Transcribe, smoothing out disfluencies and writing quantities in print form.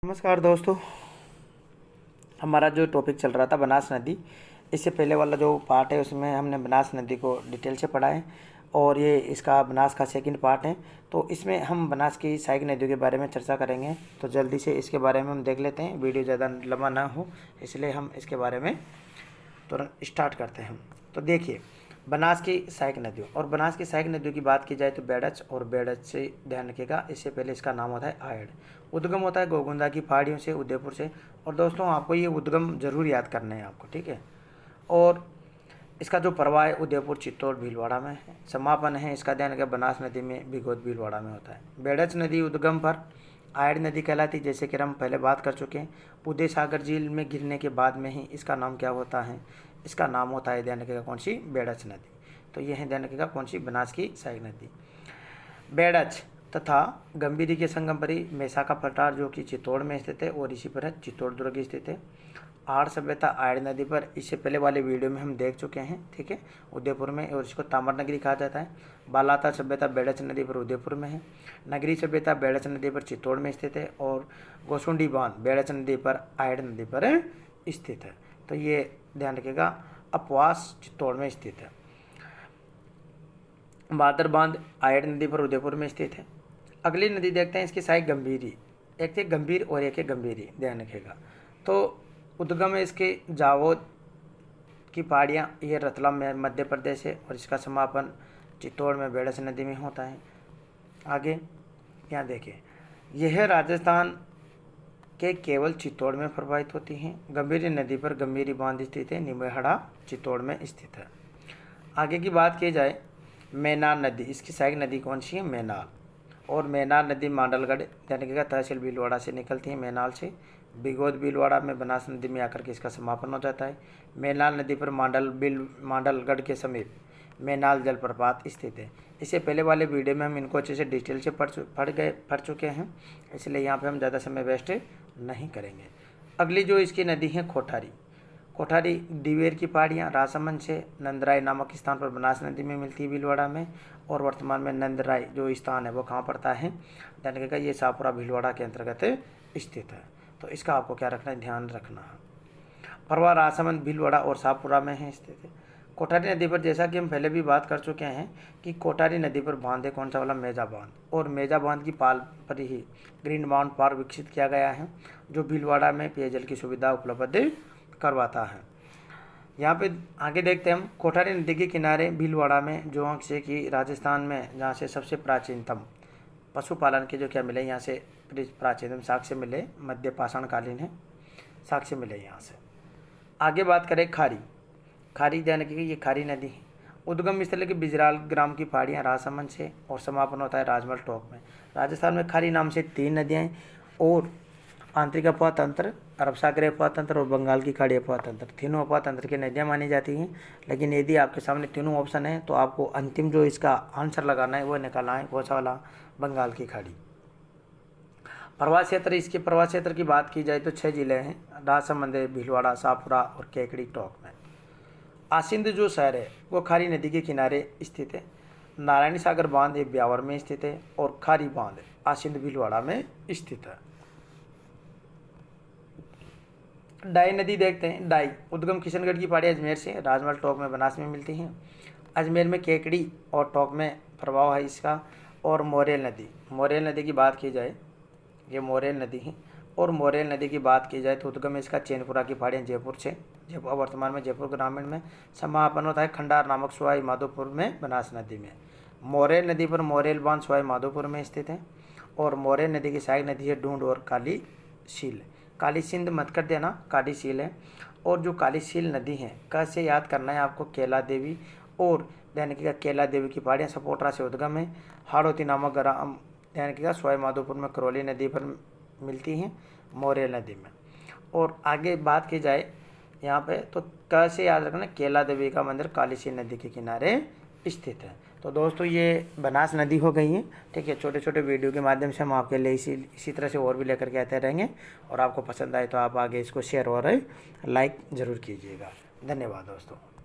नमस्कार दोस्तों, हमारा जो टॉपिक चल रहा था बनास नदी, इससे पहले वाला जो पार्ट है उसमें हमने बनास नदी को डिटेल से पढ़ा है और ये इसका बनास का सेकंड पार्ट है। तो इसमें हम बनास की सहायक नदियों के बारे में चर्चा करेंगे। तो जल्दी से इसके बारे में हम देख लेते हैं, वीडियो ज़्यादा लंबा ना हो इसलिए हम इसके बारे में तुरंत स्टार्ट करते हैं। तो देखिए, बनास की सहायक नदियों और बनास की सहायक नदियों की बात की जाए तो बेड़च और बेड़च से ध्यान रखिएगा, इससे पहले इसका नाम होता है आयड़। उद्गम होता है गोगुंदा की पहाड़ियों से, उदयपुर से। और दोस्तों आपको ये उद्गम जरूर याद करने हैं आपको, ठीक है। और इसका जो प्रवाह है उदयपुर, चित्तौड़, भीलवाड़ा में है। समापन है इसका ध्यान रखिएगा बनास नदी में, भिगोत, भीलवाड़ा में होता है। बेड़च नदी उद्गम पर आयड़ नदी कहलाती, जैसे कि हम पहले बात कर चुके हैं। उदय सागर झील में गिरने के बाद में ही इसका नाम क्या होता है, इसका नाम होता है ध्यान रखिएगा कौन सी, बेड़च नदी। तो ये है ध्यान रखिएगा कौन सी, बनास की सहायक नदी। बेड़च तथा गंभीरी के संगम पर ही मेसा का पठार जो कि चित्तौड़ में स्थित है और इसी पर है चित्तौड़ दुर्ग स्थित है। आड़ सभ्यता आयड़ नदी पर, इससे पहले वाले वीडियो में हम देख चुके हैं, ठीक है, उदयपुर में, और इसको ताम्र नगरी कहा जाता है। बालाता सभ्यता बेड़च नदी पर उदयपुर में है। नगरी सभ्यता बेड़च नदी पर चित्तौड़ में स्थित है और गोसुंडी बांध बेड़च नदी पर आयड़ नदी पर स्थित है। तो ये ध्यान रखिएगा, अपवास चित्तौड़ में स्थित है। बादर बांध आयड़ नदी पर उदयपुर में स्थित है। अगली नदी देखते हैं, इसकी सहायक गंभीरी। एक थे गंभीर और एक है गंभीरी, ध्यान रखिएगा। तो उद्गम है इसके जावोद की पहाड़ियाँ, ये रतलाम में मध्य प्रदेश है और इसका समापन चित्तौड़ में बेड़च नदी में होता है। आगे यहाँ देखिए, यह राजस्थान के केवल चित्तौड़ में प्रवाहित होती हैं। गंभीरी नदी पर गंभीरी बांध स्थित है, निमेहड़ा चित्तौड़ में स्थित है। आगे की बात की जाए, मैनाल नदी, इसकी सहायक नदी कौन सी है, मैनाल। और मैनाल नदी मांडलगढ़ यानी कि तहसील भीलवाड़ा से निकलती है, मैनाल से भिगोत भीलवाड़ा में बनास नदी में आकर के इसका समापन हो जाता है। मैनाल नदी पर मांडलगढ़ के समीप मैनाल जलप्रपात स्थित है। इससे पहले वाले वीडियो में हम इनको अच्छे से डिटेल से पढ़ चुके हैं, इसलिए यहाँ पे हम ज़्यादा समय वेस्ट नहीं करेंगे। अगली जो इसकी नदी है कोठारी। कोठारी डिवेर की पहाड़ियाँ राजसमंद से नंदराय नामक स्थान पर बनास नदी में मिलती है, भीलवाड़ा में। और वर्तमान में नंदराय जो स्थान है वो कहाँ पड़ता है, ध्यान रखिएगा, ये शाहपुरा भीलवाड़ा के अंतर्गत स्थित है। तो इसका आपको क्या रखना है, ध्यान रखना है। प्रवाह राजसमंद, भीलवाड़ा और शाहपुरा में है स्थित है। कोठारी नदी पर जैसा कि हम पहले भी बात कर चुके हैं कि कोठारी नदी पर बांध है कौन सा वाला, मेजा बांध। और मेजा बांध की पाल पर ही ग्रीन बाउंड पार्क विकसित किया गया है, जो भीलवाड़ा में पेयजल की सुविधा उपलब्ध करवाता है। यहाँ पे आगे देखते हैं हम, कोठारी नदी के किनारे भीलवाड़ा में, जो से कि राजस्थान में जहाँ से सबसे प्राचीनतम पशुपालन के जो क्या मिले, यहाँ से प्राचीनतम साक्ष्य मिले, मध्य पाषाणकालीन है, साक्ष्य मिले यहाँ से। आगे बात करें खारी। खारी ध्यान रखिए, ये खारी नदी है। उद्गम स्थल के बिजराल ग्राम की पहाड़ियाँ राजसमंद से, और समापन होता है राजमहल टोक में। राजस्थान में खारी नाम से 3 नदियाँ हैं, और आंतरिक अफवाह तंत्र, अरब सागरीय अफवाह तंत्र और बंगाल की खाड़ी अफवाह तंत्र, तीनों अफवाह तंत्र की नदियाँ मानी जाती हैं। लेकिन यदि आपके सामने तीनों ऑप्शन है तो आपको अंतिम जो इसका आंसर लगाना है वो निकालना है, कौन सा वाला, बंगाल की खाड़ी। प्रवास क्षेत्र, इसके प्रवास क्षेत्र की बात की जाए तो 6 जिले हैं, राजसमंद, भीलवाड़ा, शाहपुरा और केकड़ी टोक में। आसिंद जो शहर है वो खारी नदी के किनारे स्थित है। नारायणी सागर बांध ब्यावर में स्थित है, और खारी बांध आसिंद भीलवाड़ा में स्थित है। डाई नदी देखते हैं। डाई उद्गम किशनगढ़ की पहाड़ी अजमेर से, राजमहल टोक में बनास में मिलती हैं। अजमेर में केकड़ी और टोक में प्रभाव है इसका। और मोरेल नदी, मोरेल नदी की बात की जाए, ये मोरेल नदी है। और मोरेल नदी की बात की जाए तो उद्गम इसका चैनपुरा की पहाड़ियाँ जयपुर से, जयपुर वर्तमान में जयपुर ग्रामीण में। समापन होता है खंडार नामक सवाई माधोपुर में, बनास नदी में। मोरेल नदी पर मोरेल बांध सवाई माधोपुर में स्थित है। और मोरेल नदी की सहायक नदी है ढूंढ और काली शील। काली सिंध मत कर देना, काली शील है। और जो काली शील नदी है, कैसे याद करना है आपको, केला देवी और ध्यान रखिएगा केला देवी की पहाड़ियाँ सपोटरा से उद्गम है। हाड़ोती नामक ग्राम ध्यान रखिएगा सवाई माधोपुर में करौली नदी पर मिलती हैं, मोरेल नदी में। और आगे बात की जाए यहाँ पे तो कैसे याद रखना, केला देवी का मंदिर काली शील नदी के किनारे स्थित है। तो दोस्तों ये बनास नदी हो गई है, ठीक है। छोटे छोटे वीडियो के माध्यम से हम आपके लिए इसी तरह से और भी लेकर के आते रहेंगे, और आपको पसंद आए तो आप आगे इसको शेयर और लाइक ज़रूर कीजिएगा। धन्यवाद दोस्तों।